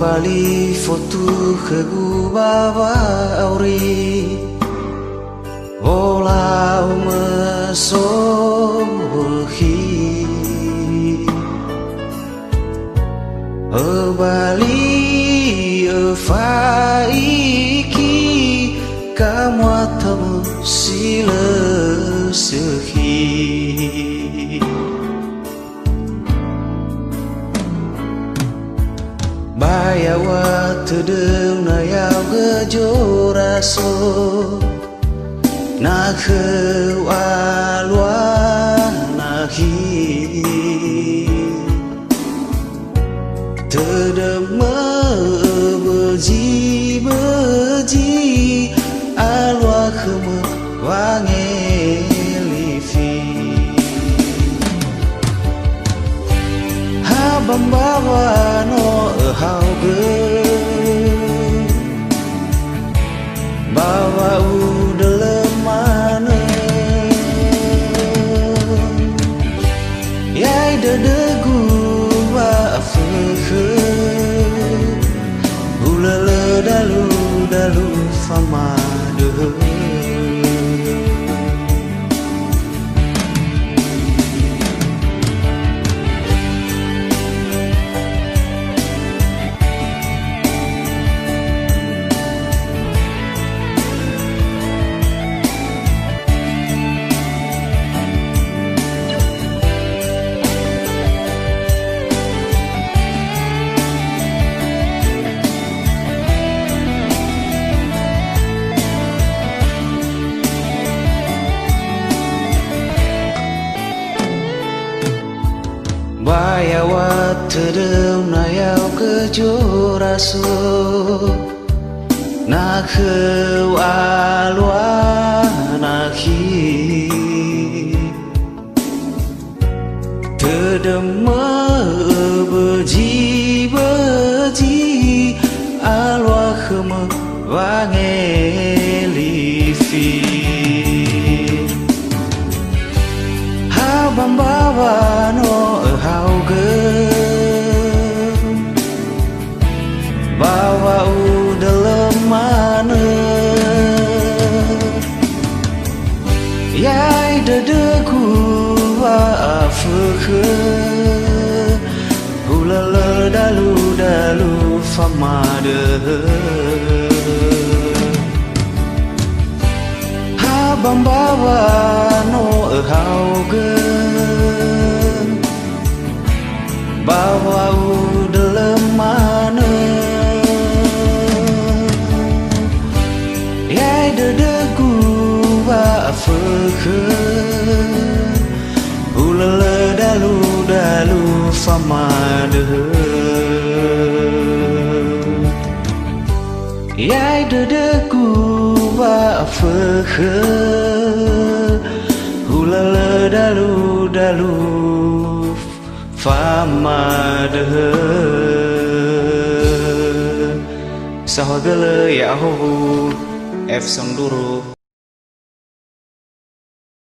Bali foto khegu baba auri volau mesohi Bali faiki kamu tamu sila sehi Bayawa tedeng na yau gejoraso na khewalwa nahi tedem beji alwa kheme wange lifi habambawa no hau ge bawa udah mana yai dedegu wa afke ulala dalu famade Bayawa tedem na yau kejoraso na khewalwa nahi tedem beji alwa kheme wange lifi habambawa no hauge bawa udah mana yai dedeku wa afke ulala dalu famade habambawa no hauge bawa udah mana yai dedegu wa afke ulala dalu famade yai dedegu wa afke ulala dalu famade sahogele ya ho F Songduru